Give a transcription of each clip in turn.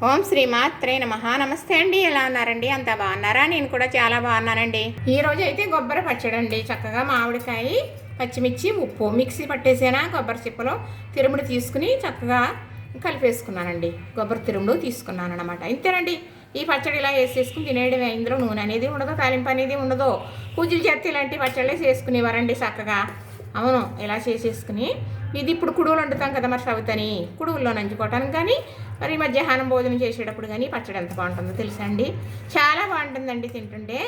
ఓం శ్రీ మాత్రే నమః. నమస్తే అండి, ఎలా ఉన్నారండి? అంతా బాగున్నారా? నేను కూడా చాలా బాగున్నానండి. ఈరోజు అయితే కొబ్బరి పచ్చడి అండి. చక్కగా మామిడికాయ, పచ్చిమిర్చి, ఉప్పు మిక్సీ పట్టేసానా, కొబ్బరి చిప్పలో తిరుముడు తీసుకుని చక్కగా కలిపేసుకున్నానండి. కొబ్బరి తిరుముడు తీసుకున్నాను అనమాట. ఇంతేనండి. ఈ పచ్చడి ఇలా వేసేసుకుని తినేయడమే. ఇందులో నూనె అనేది ఉండదు, తాలింపు అనేది ఉండదు. పూజలు చేస్తే ఇలాంటి పచ్చళ్ళే చేసుకునేవారండి చక్కగా. అవును, ఇలా చేసేసుకుని ఇది ఇప్పుడు కుడువులు వండుతాం కదా మరి సవితని, కుడువుల్లో నంచుకోవటానికి కానీ మరి మధ్యాహ్నం భోజనం చేసేటప్పుడు కానీ పచ్చడి ఎంత బాగుంటుందో తెలుసా అండి. చాలా బాగుంటుందండి, తింటుంటే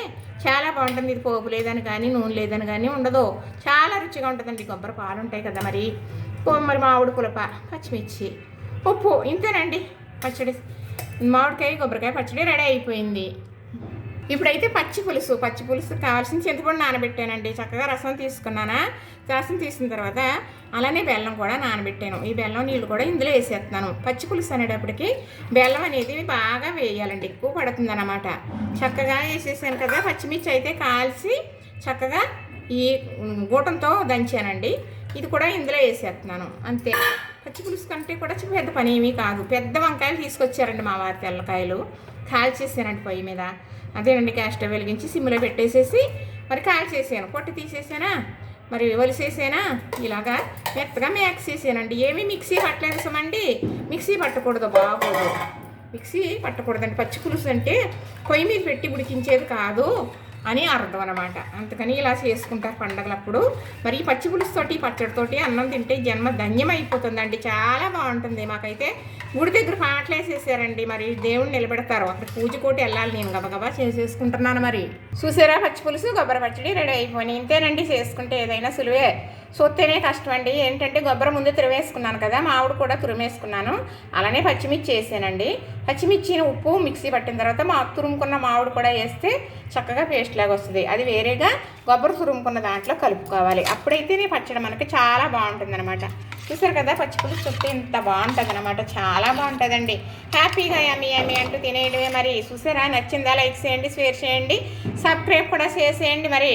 చాలా బాగుంటుంది. ఇది పోపు లేదని కానీ నూనె లేదని కానీ ఉండదు, చాలా రుచిగా ఉంటుందండి. కొబ్బరి పాలు ఉంటాయి కదా మరి మామిడి పులప, పచ్చిమిర్చి, ఉప్పు, ఇంతేనండి పచ్చడి. మామిడికాయ కొబ్బరికాయ పచ్చడి రెడీ అయిపోయింది. ఇప్పుడైతే పచ్చి పులుసు కావాల్సిన చింతపండు నానబెట్టానండి. చక్కగా రసం తీసుకున్నానా, రసం తీసిన తర్వాత అలానే బెల్లం కూడా నానబెట్టాను. ఈ బెల్లం నీళ్ళు కూడా ఇందులో వేసేస్తున్నాను. పచ్చి పులుసు అనేటప్పటికి బెల్లం అనేది బాగా వేయాలండి, ఎక్కువ పడుతుంది అన్నమాట. చక్కగా వేసేసాను కదా. పచ్చిమిర్చి అయితే కాల్చి చక్కగా ఈ గూటంతో దంచానండి. ఇది కూడా ఇందులో వేసేస్తున్నాను అంతే. పచ్చి పులుసు కంటే కూడా పెద్ద పని ఏమీ కాదు. పెద్ద వంకాయలు తీసుకొచ్చారండి మా వారి, తెల్లకాయలు కాల్చేసానండి పొయ్యి మీద. అదేనండి, గ్యాస్ స్టవ్ వెలిగించి సిమ్లో పెట్టేసేసి మరి కాల్చేసాను. పొట్టు తీసేసానా, మరి ఒలిసేసానా, ఇలాగా మెత్తగా మ్యాక్స్ చేసానండి. ఏమీ మిక్సీ పట్టలేదు సమండి, మిక్సీ పట్టకూడదు, బాగోదు. మిక్సీ పట్టకూడదండి. పచ్చి పులుసు అంటే పొయ్యి మీద పెట్టి ఉడికించేది కాదు అని అర్థం అనమాట. అందుకని ఇలా చేసుకుంటారు పండగలప్పుడు. మరి ఈ పచ్చి పులుసుతోటి పచ్చడితోటి అన్నం తింటే జన్మ ధన్యం అయిపోతుందండి. చాలా బాగుంటుంది. మాకైతే గుడి దగ్గర పాటలు వేసేసారండి. మరి దేవుడిని నిలబెడతారు, అక్కడ పూజ కోటి వెళ్ళాలి. నేను గబగబా చేసేసుకుంటున్నాను. మరి చూసారా, పచ్చి పులుసు కొబ్బరి పచ్చడి రెడీ అయిపోయినాయి. ఇంతేనండి, చేసుకుంటే ఏదైనా సులువే. సొత్తేనే కష్టం అండి. ఏంటంటే కొబ్బరి ముందు తురిమేసుకున్నాను కదా, మామిడి కూడా తురిమేసుకున్నాను. అలానే పచ్చిమిర్చి వేసానండి. పచ్చిమిర్చిని ఉప్పు మిక్సీ పట్టిన తర్వాత తురుముకున్న మామిడి కూడా వేస్తే చక్కగా పేస్ట్ లాగా వస్తుంది. అది వేరేగా కొబ్బరి తురుముకున్న దాంట్లో కలుపుకోవాలి. అప్పుడైతేనే పచ్చడి మనకి చాలా బాగుంటుంది అనమాట. చూసారు కదా, పచ్చి పులుసు చుట్టూ ఇంత బాగుంటుంది అనమాట. చాలా బాగుంటుందండి. హ్యాపీగా యమ్మీ యమ్మీ అంటూ తినేయడమే. మరి చూసారా, నచ్చిందా? లైక్ చేయండి, షేర్ చేయండి, సబ్స్క్రైబ్ కూడా చేసేయండి మరి.